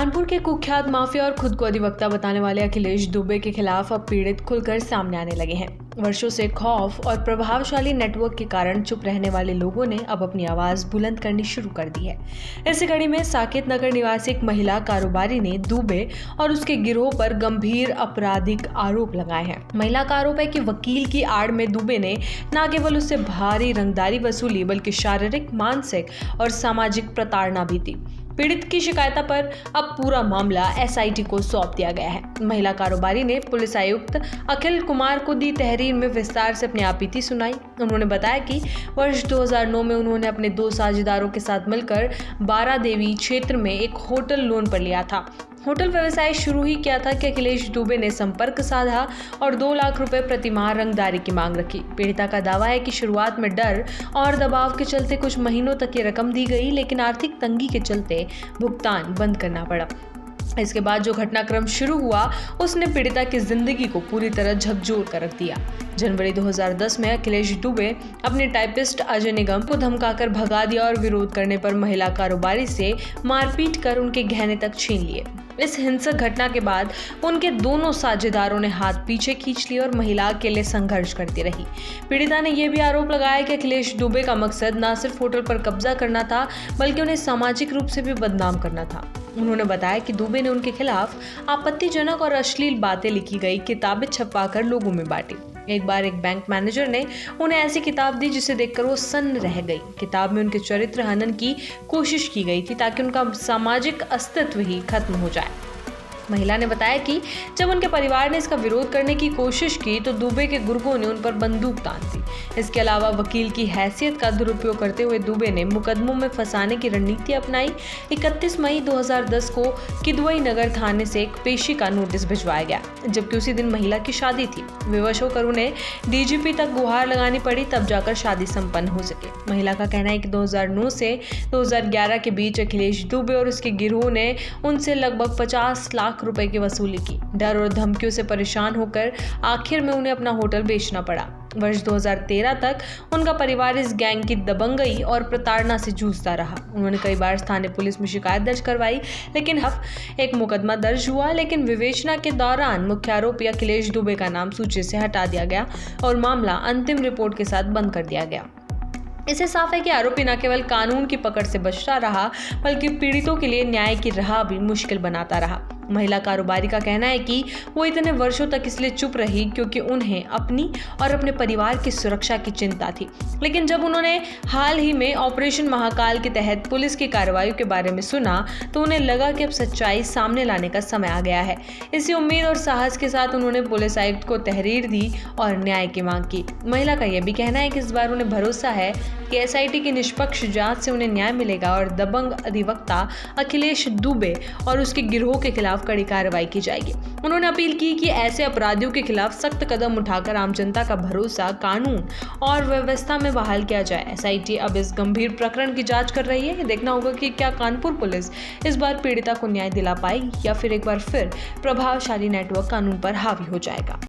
कानपुर के कुख्यात माफिया और खुद को अधिवक्ता बताने वाले अखिलेश दुबे के खिलाफ अब पीड़ित खुलकर सामने आने लगे हैं। वर्षों से खौफ और प्रभावशाली नेटवर्क के कारण चुप रहने वाले लोगों ने अब अपनी आवाज बुलंद करनी शुरू कर दी है। इसी कड़ी में साकेत नगर निवासी एक महिला कारोबारी ने दुबे और उसके गिरोह पर गंभीर आपराधिक आरोप लगाए हैं। महिला का आरोप है कि वकील की आड़ में दुबे ने न केवल उससे भारी रंगदारी वसूली बल्कि शारीरिक, मानसिक और सामाजिक प्रताड़ना भी दी। पीड़ित की शिकायत पर अब पूरा मामला एसआईटी को सौंप दिया गया है। महिला कारोबारी ने पुलिस आयुक्त अखिल कुमार को दी तहरीर में विस्तार से अपनी आपत्ति सुनाई। उन्होंने बताया कि वर्ष 2009 में उन्होंने अपने 2 साझेदारों के साथ मिलकर बारादेवी क्षेत्र में एक होटल लोन पर लिया था। होटल व्यवसाय शुरू ही किया था कि अखिलेश दुबे ने संपर्क साधा और 2 लाख रुपए प्रति माह रंगदारी की मांग रखी। पीड़िता का दावा है कि शुरुआत में डर और दबाव के चलते कुछ महीनों तक ये रकम दी गई, लेकिन आर्थिक तंगी के चलते भुगतान बंद करना पड़ा। इसके बाद जो घटनाक्रम शुरू हुआ उसने पीड़िता की जिंदगी को पूरी तरह झकझोर कर रख दिया। जनवरी 2010 में अखिलेश दुबे अपने टाइपिस्ट अजय निगम को धमकाकर भगा दिया और विरोध करने पर महिला कारोबारी से मारपीट कर उनके गहने तक छीन लिए। इस हिंसक घटना के बाद उनके दोनों साझेदारों ने हाथ पीछे खींच लिए और महिला के लिए संघर्ष करती रही। पीड़िता ने यह भी आरोप लगाया कि अखिलेश दुबे का मकसद न सिर्फ होटल पर कब्जा करना था बल्कि उन्हें सामाजिक रूप से भी बदनाम करना था। उन्होंने बताया कि दुबे ने उनके खिलाफ आपत्तिजनक और अश्लील बातें लिखी गई किताबें छपवाकर लोगों में बांटी। एक बार एक बैंक मैनेजर ने उन्हें ऐसी किताब दी जिसे देखकर वो सन्न रह गई। किताब में उनके चरित्र हनन की कोशिश की गई थी ताकि उनका सामाजिक अस्तित्व ही खत्म हो जाए। महिला ने बताया कि जब उनके परिवार ने इसका विरोध करने की कोशिश की तो दुबे के गुर्गों ने उन पर बंदूक तान दी। इसके अलावा वकील की हैसियत का दुरुपयोग करते हुए दुबे ने मुकदमों में फंसाने की रणनीति अपनाई। 31 मई 2010 को किदवई नगर थाने से एक पेशी का नोटिस भिजवाया गया, जबकि उसी दिन महिला की शादी थी। विवश होकर उन्हें डीजीपी तक गुहार लगानी पड़ी, तब जाकर शादी संपन्न हो सके। महिला का कहना है कि 2009 से 2011 के बीच अखिलेश दुबे और उसके गिरोह ने उनसे लगभग 50 लाख रुपए की वसूली की। डर और धमकियों से परेशान होकर आखिर में उन्हें अपना होटल बेचना पड़ा। वर्ष 2013 तक उनका परिवार इस गैंग की दबंगई और प्रताड़ना से जूझता रहा। उन्होंने कई बार स्थानीय पुलिस में शिकायत दर्ज करवाई, लेकिन एक मुकदमा दर्ज हुआ, लेकिन विवेचना के दौरान मुख्य आरोपी अखिलेश दुबे का नाम सूची से हटा दिया गया और मामला अंतिम रिपोर्ट के साथ बंद कर दिया गया। इससे साफ है कि आरोपी न केवल कानून की पकड़ से बचता रहा बल्कि पीड़ितों के लिए न्याय की राह भी मुश्किल बनाता रहा। महिला कारोबारी का कहना है कि वो इतने वर्षों तक इसलिए चुप रही क्योंकि उन्हें अपनी और अपने परिवार की सुरक्षा की चिंता थी, लेकिन जब उन्होंने हाल ही में ऑपरेशन महाकाल के तहत पुलिस की कार्रवाइयों के बारे में सुना तो उन्हें लगा कि अब सच्चाई सामने लाने का समय आ गया है। इसी उम्मीद और साहस के साथ उन्होंने पुलिस आयुक्त को तहरीर दी और न्याय की मांग की। महिला का यह भी कहना है कि इस बार उन्हें भरोसा है कि एसआईटी की निष्पक्ष जांच से उन्हें न्याय मिलेगा और दबंग अधिवक्ता अखिलेश दुबे और उसके गिरोह के खिलाफ कड़ी कार्रवाई की जाएगी। उन्होंने अपील की कि ऐसे अपराधियों के खिलाफ सख्त कदम उठाकर आम जनता का भरोसा कानून और व्यवस्था में बहाल किया जाए। एसआईटी अब इस गंभीर प्रकरण की जांच कर रही है। देखना होगा कि क्या कानपुर पुलिस इस बार पीड़िता को न्याय दिला पाएगी या फिर एक बार फिर प्रभावशाली नेटवर्क कानून पर हावी हो जाएगा।